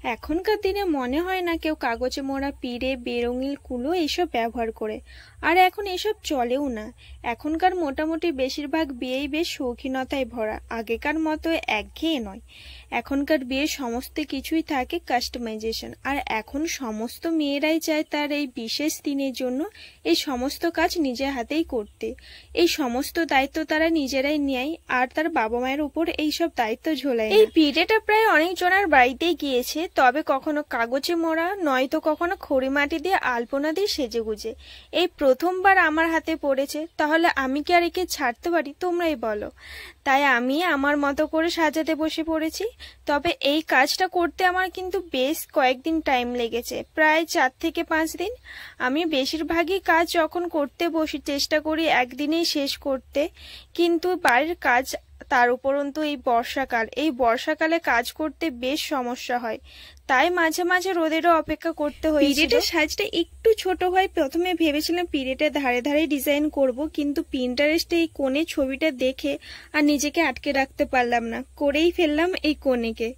এখনকার দিনে মনে হয় না কেউ কাগজে মোড়া পিঁড়ে বেরঙিন কুলো এইসব ব্যবহার করে। আর এখন এসব চলেও না। এখনকার মোটামুটি বেশিরভাগ বিয়েই বেশ শৌখিনতায় ভরা, আগেকার মতো একঘেয়ে নয়। এখনকার বিয়ে সমস্ত কিছুই থাকে কাস্টমাইজেশন, আর এখন সমস্ত মেয়েরাই চায় তার এই বিশেষ দিনের জন্য এই সমস্ত কাজ নিজের হাতেই করতে। এই সমস্ত দায়িত্ব তারা নিজেরাই নেয়, আর তার বাবা মায়ের উপর এইসব দায়িত্ব ঝোলায়। এই পিঁড়েটা প্রায় অনেকজনের বাড়িতেই গিয়েছে, তবে কখনো কাগজে মোড়া, নয়তো কখনো খড়ি মাটি দিয়ে আলপনা দিয়ে সেজে গুজে। এই প্রথমবার আমার হাতে পড়েছে, তাহলে আমি কি আর একে ছাড়তে পারি? তোমরাই বলো। তাই আমি আমার মতো করে সাজাতে বসে পড়েছি। তবে এই কাজটা করতে আমার কিন্তু বেশ কয়েকদিন টাইম লেগেছে, প্রায় 4 থেকে 5 দিন। আমি বেশিরভাগই কাজ যখন করতে বসি চেষ্টা করি একদিনেই শেষ করতে, কিন্তু বাড়ির কাজ, তার উপরন্তু এই বর্ষাকালে কাজ করতে বেশ সমস্যা হয়। তাই মাঝে মাঝে রোদেরও অপেক্ষা করতে হয়েছিল। পিরিয়ডের সাইজটা একটু ছোট হয়, প্রথমে ভেবেছিলাম পিরিয়ডের ধারে ধারে ডিজাইন করব, কিন্তু পিন্টারেস্টে এই কোণে ছবিটা দেখে আর নিজেকে আটকে রাখতে পারলাম না, করেই ফেললাম এই কোণেকে।